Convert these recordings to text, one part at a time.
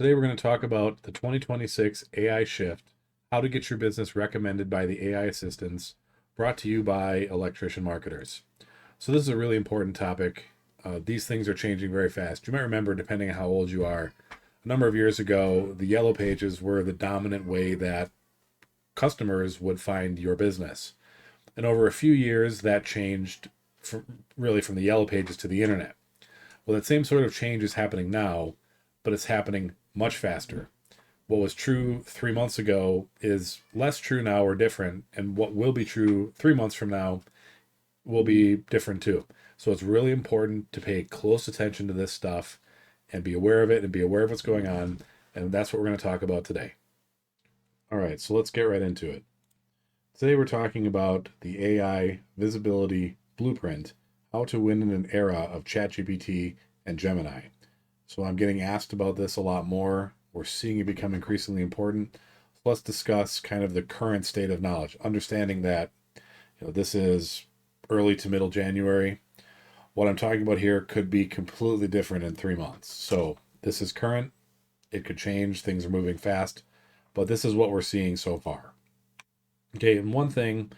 Today we're going to talk about the 2026 AI shift, how to get your business recommended by the AI assistants, brought to you by Electrician marketers. So this is a really important topic. These things are changing very fast. You might remember, depending on how old you are, a number of years ago, the yellow pages were the dominant way that customers would find your business. And over a few years, that changed from the yellow pages to the internet. Well, that same sort of change is happening now, but it's happening much faster. What was true 3 months ago is less true now or different, and what will be true 3 months from now will be different too. So it's really important to pay close attention to this stuff and be aware of it and be aware of what's going on. And that's what we're going to talk about today. All right, so let's get right into it. Today we're talking about the AI visibility blueprint, how to win in an era of ChatGPT and Gemini. So I'm getting asked about this a lot more. We're seeing it become increasingly important. So let's discuss kind of the current state of knowledge, understanding that this is early to middle January. What I'm talking about here could be completely different in 3 months. So this is current. It could change. Things are moving fast, but this is what we're seeing so far. Okay, and one thing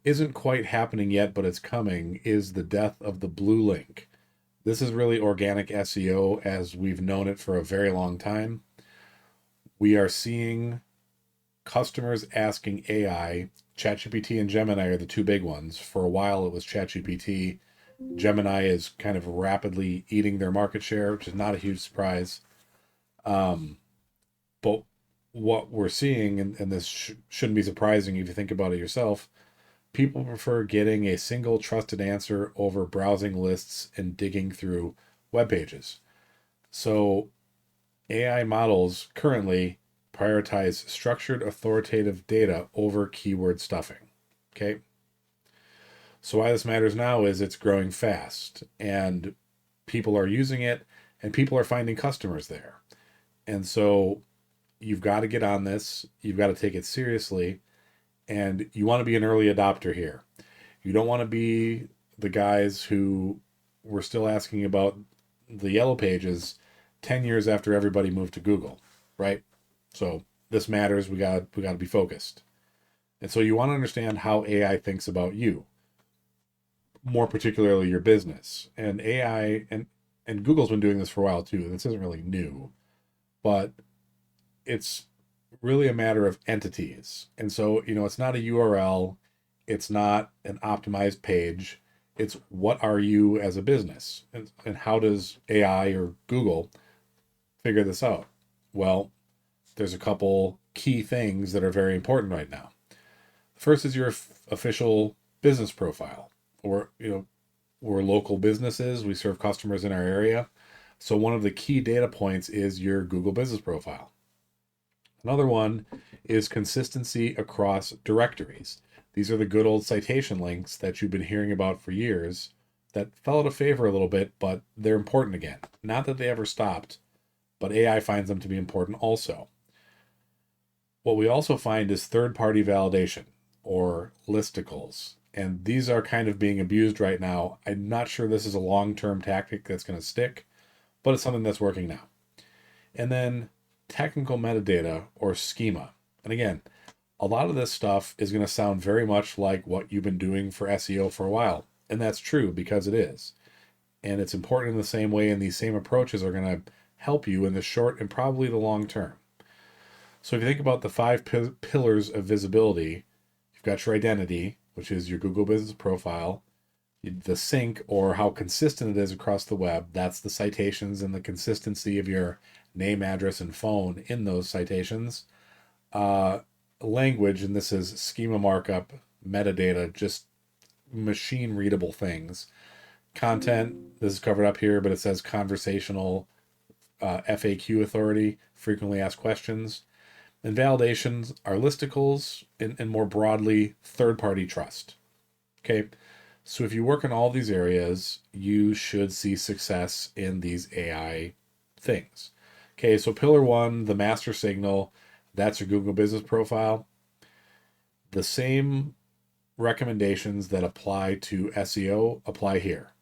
isn't quite happening yet, but it's coming, is the death of the blue link. This is really organic SEO as we've known it for a very long time. We are seeing customers asking AI. ChatGPT and Gemini are the two big ones. For a while, it was ChatGPT. Gemini is kind of rapidly eating their market share, which is not a huge surprise. But what we're seeing, and this shouldn't be surprising if you think about it yourself, people prefer getting a single trusted answer over browsing lists and digging through web pages. So AI models currently prioritize structured authoritative data over keyword stuffing. Okay. So why this matters now is it's growing fast and people are using it and people are finding customers there. And so you've got to get on this. You've got to take it seriously. And you want to be an early adopter here. You don't want to be the guys who were still asking about the yellow pages 10 years after everybody moved to Google, right? So this matters. We got to be focused. And so you want to understand how AI thinks about you, more particularly your business. And AI and Google's been doing this for a while too. This isn't really new, but it's really a matter of entities. And so, it's not a URL, it's not an optimized page. It's what are you as a business? And how does AI or Google figure this out? Well, there's a couple key things that are very important right now. The first is your official business profile, or, we're local businesses, we serve customers in our area. So one of the key data points is your Google business profile. Another one is consistency across directories. These are the good old citation links that you've been hearing about for years that fell out of favor a little bit, but they're important again. Not that they ever stopped, but AI finds them to be important also. What we also find is third-party validation or listicles. And these are kind of being abused right now. I'm not sure this is a long-term tactic that's going to stick, but it's something that's working now. And then technical metadata or schema. And again, a lot of this stuff is going to sound very much like what you've been doing for SEO for a while. And that's true because it is. And it's important in the same way, and these same approaches are going to help you in the short and probably the long term. So if you think about the five pillars of visibility, you've got your identity, which is your Google business profile, the sync, or how consistent it is across the web. That's the citations and the consistency of your name, address, and phone in those citations. Language, and this is schema markup, metadata, just machine readable things. Content, this is covered up here, but it says conversational, FAQ authority, frequently asked questions. And validations are listicles and more broadly, third-party trust. Okay, so if you work in all these areas, you should see success in these AI things. Okay, so pillar one, the master signal, that's your Google business profile. The same recommendations that apply to SEO apply here.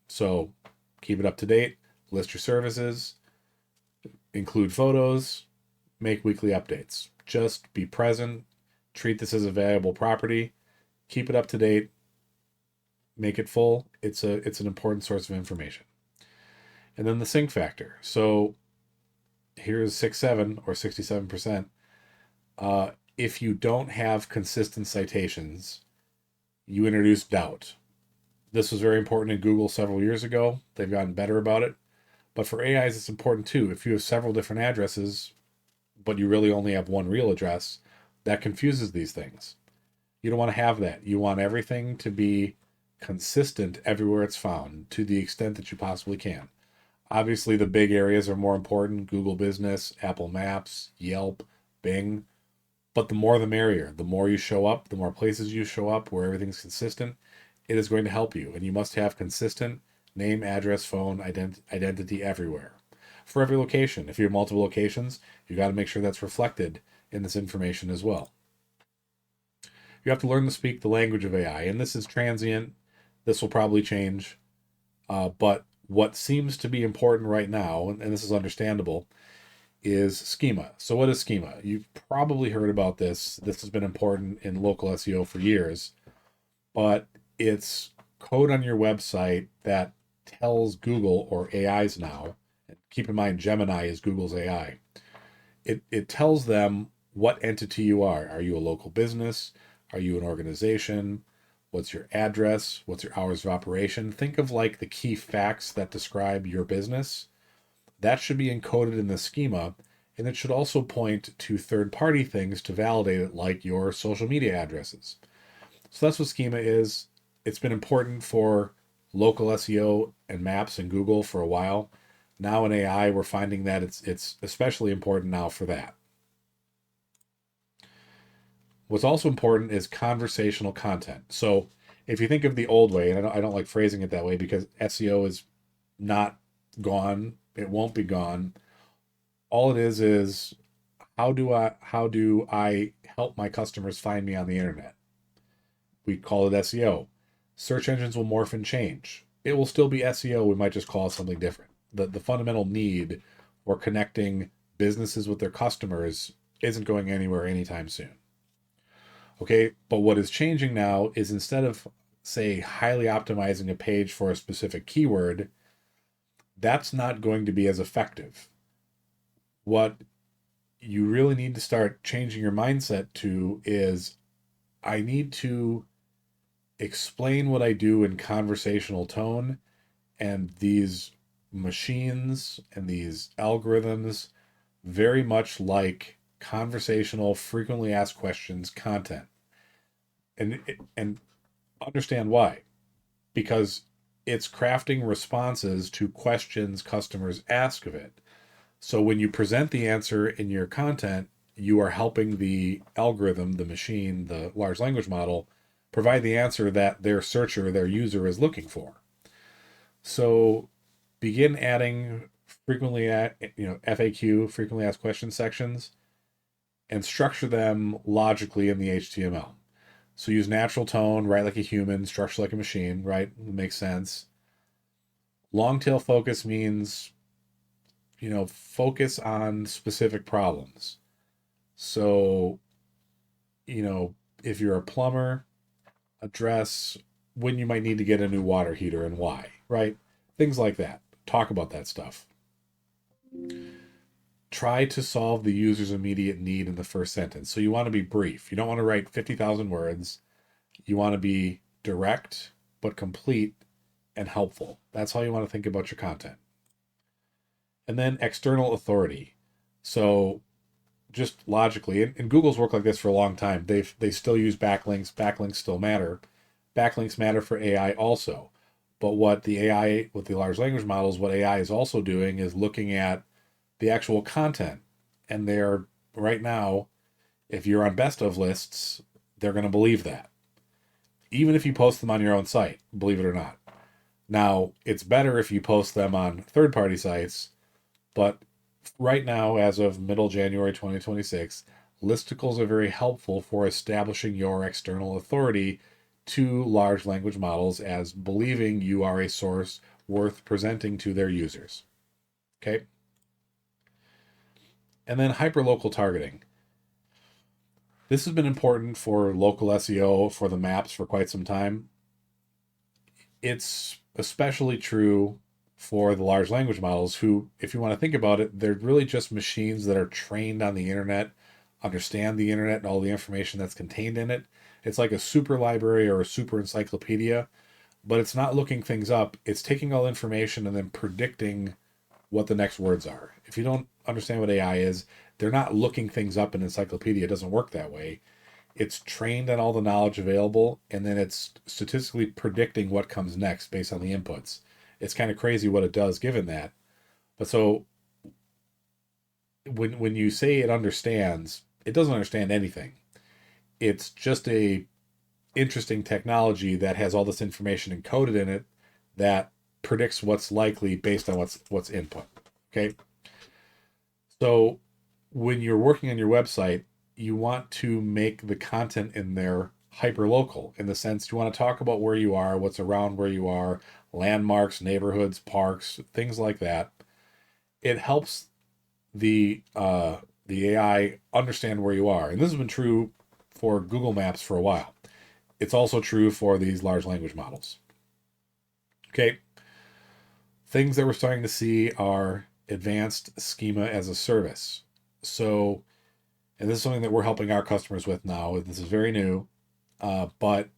So keep it up to date, list your services, include photos, make weekly updates. Just be present, treat this as a valuable property, keep it up to date, make it full. It's an important source of information. And then the sync factor. So here's 67 or 67%. If you don't have consistent citations, you introduce doubt. This was very important in Google several years ago. They've gotten better about it. But for AIs, it's important too. If you have several different addresses, but you really only have one real address, that confuses these things. You don't want to have that. You want everything to be consistent everywhere it's found to the extent that you possibly can. Obviously, the big areas are more important: Google Business, Apple Maps, Yelp, Bing. But the more the merrier. The more you show up, the more places you show up where everything's consistent, it is going to help you. And you must have consistent name, address, phone, identity everywhere. For every location. If you have multiple locations, you got to make sure that's reflected in this information as well. You have to learn to speak the language of AI, and this is transient. This will probably change. But what seems to be important right now, and this is understandable, is schema. So what is schema? You've probably heard about this. This has been important in local SEO for years, but it's code on your website that tells Google, or AIs now, and keep in mind Gemini is Google's AI. It tells them what entity you are. Are you a local business? Are you an organization? What's your address? What's your hours of operation? Think of like the key facts that describe your business. That should be encoded in the schema, and it should also point to third-party things to validate it, like your social media addresses. So that's what schema is. It's been important for local SEO and maps in Google for a while. Now in AI, we're finding that it's especially important now for that. What's also important is conversational content. So if you think of the old way, and I don't like phrasing it that way because SEO is not gone, it won't be gone. All it is how do I help my customers find me on the internet? We call it SEO. Search engines will morph and change. It will still be SEO. We might just call it something different. The fundamental need for connecting businesses with their customers isn't going anywhere anytime soon. Okay, but what is changing now is, instead of, say, highly optimizing a page for a specific keyword, that's not going to be as effective. What you really need to start changing your mindset to is, I need to explain what I do in conversational tone, and these machines and these algorithms very much like conversational, frequently asked questions content. And understand why. Because it's crafting responses to questions customers ask of it. So when you present the answer in your content, you are helping the algorithm, the machine, the large language model, provide the answer that their searcher, their user, is looking for. So begin adding FAQ, frequently asked questions sections, and structure them logically in the HTML. So use natural tone, write like a human, structure like a machine, right? It makes sense. Long tail focus means, focus on specific problems. So, if you're a plumber, address when you might need to get a new water heater and why, right? Things like that. Talk about that stuff. Try to solve the user's immediate need in the first sentence. So you want to be brief. You don't want to write 50,000 words. You want to be direct, but complete and helpful. That's how you want to think about your content. And then external authority. So just logically, and Google's worked like this for a long time. They still use backlinks. Backlinks still matter. Backlinks matter for AI also. But what the large language models, what AI is also doing is looking at the actual content. And they're, right now, if you're on best of lists, they're going to believe that. Even if you post them on your own site, believe it or not. Now, it's better if you post them on third-party sites, but right now, as of middle January 2026, listicles are very helpful for establishing your external authority to large language models as believing you are a source worth presenting to their users. Okay? And then hyperlocal targeting. This has been important for local SEO for the maps for quite some time. It's especially true for the large language models who, if you want to think about it, they're really just machines that are trained on the internet, understand the internet and all the information that's contained in it. It's like a super library or a super encyclopedia, but it's not looking things up. It's taking all information and then predicting what the next words are. If you don't understand what AI is, they're not looking things up in encyclopedia. It doesn't work that way. It's trained on all the knowledge available, and then it's statistically predicting what comes next based on the inputs. It's kind of crazy what it does given that. But so when you say it understands, it doesn't understand anything. It's just a interesting technology that has all this information encoded in it that predicts what's likely based on what's input. Okay. So when you're working on your website, you want to make the content in there hyper local in the sense you want to talk about where you are, what's around where you are, landmarks, neighborhoods, parks, things like that. It helps the AI understand where you are. And this has been true for Google Maps for a while. It's also true for these large language models. Okay. Things that we're starting to see are advanced schema-as-a-Service. So, and this is something that we're helping our customers with now. This is very new, but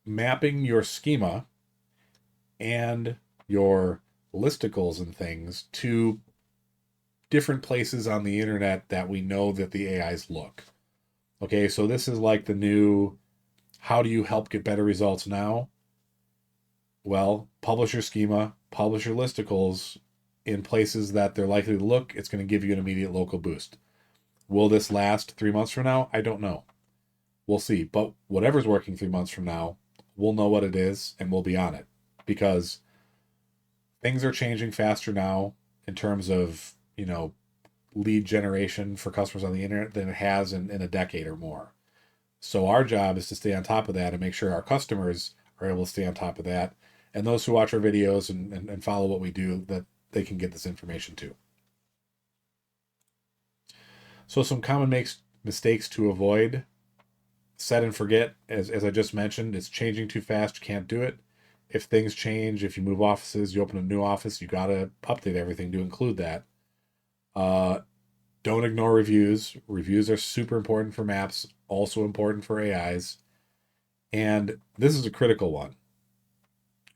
mapping your schema and your listicles and things to different places on the internet that we know that the AIs look. Okay, so this is like the new, how do you help get better results now? Well, publish your schema, publish your listicles in places that they're likely to look. It's going to give you an immediate local boost. Will this last 3 months from now? I don't know. We'll see. But whatever's working 3 months from now, we'll know what it is and we'll be on it because things are changing faster now in terms of, lead generation for customers on the internet than it has in a decade or more. So our job is to stay on top of that and make sure our customers are able to stay on top of that. And those who watch our videos and follow what we do, that they can get this information too. So some common mistakes to avoid: set and forget. As I just mentioned, it's changing too fast. You can't do it. If things change, if you move offices, you open a new office, you got to update everything to include that. Don't ignore reviews. Reviews are super important for maps, also important for AIs. And this is a critical one.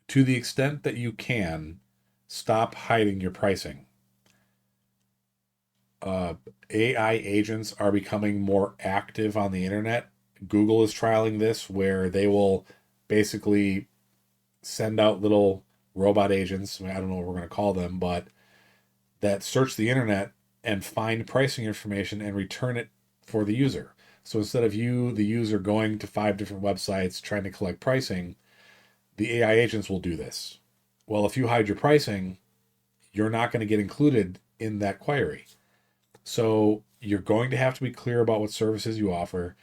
To the extent that you can, stop hiding your pricing. AI agents are becoming more active on the internet. Google is trialing this where they will basically send out little robot agents. I don't know what we're going to call them, but that search the internet and find pricing information and return it for the user. So instead of you, the user, going to 5 different websites trying to collect pricing, the AI agents will do this. Well, if you hide your pricing, you're not going to get included in that query. So you're going to have to be clear about what services you offer.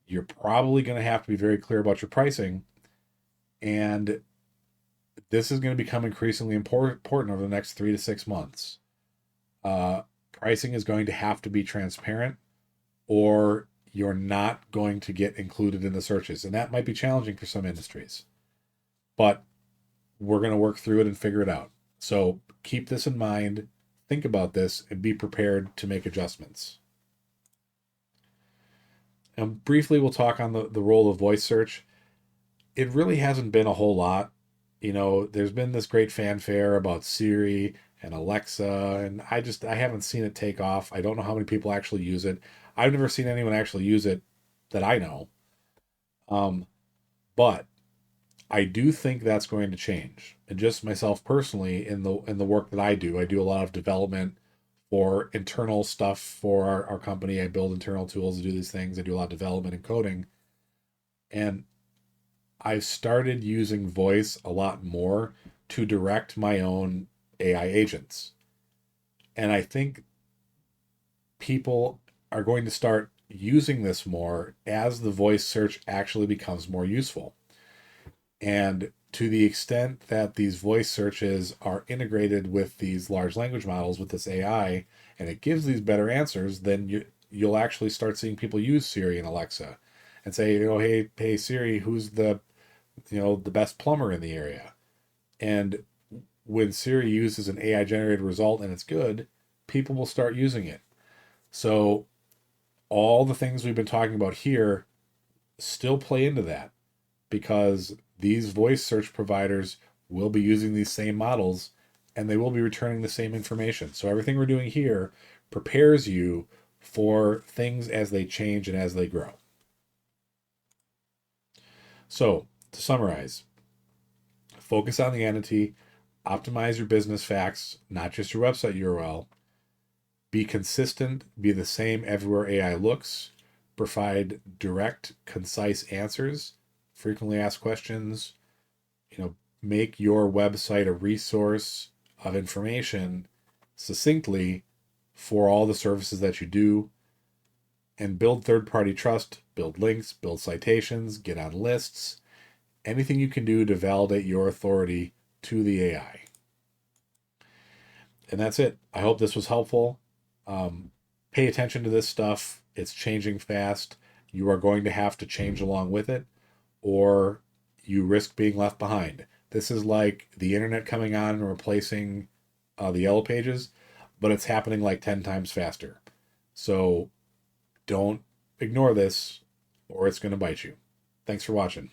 You're probably going to have to be very clear about your pricing. And this is going to become increasingly important over the next 3 to 6 months. Pricing is going to have to be transparent, or you're not going to get included in the searches. And that might be challenging for some industries. But we're going to work through it and figure it out. So keep this in mind, think about this, and be prepared to make adjustments. And briefly, we'll talk on the role of voice search. It really hasn't been a whole lot. There's been this great fanfare about Siri and Alexa, and I haven't seen it take off. I don't know how many people actually use it. I've never seen anyone actually use it that I know. But I do think that's going to change. And just myself personally, in the work that I do a lot of development for internal stuff for our company. I build internal tools to do these things. I do a lot of development and coding. And I've started using voice a lot more to direct my own AI agents. And I think people are going to start using this more as the voice search actually becomes more useful. And to the extent that these voice searches are integrated with these large language models, with this AI, and it gives these better answers, then you'll actually start seeing people use Siri and Alexa and say, hey Siri, who's the best plumber in the area? And when Siri uses an AI generated result and it's good, people will start using it. So all the things we've been talking about here still play into that, because these voice search providers will be using these same models and they will be returning the same information. So everything we're doing here prepares you for things as they change and as they grow. So to summarize, focus on the entity, optimize your business facts, not just your website URL. Be consistent, be the same everywhere AI looks. Provide direct, concise answers, frequently asked questions. Make your website a resource of information succinctly for all the services that you do. And build third-party trust, build links, build citations, get on lists. Anything you can do to validate your authority to the AI. And that's it. I hope this was helpful. Pay attention to this stuff. It's changing fast. You are going to have to change along with it, or you risk being left behind. This is like the internet coming on and replacing the yellow pages, but it's happening like 10 times faster. So don't ignore this, or it's going to bite you. Thanks for watching.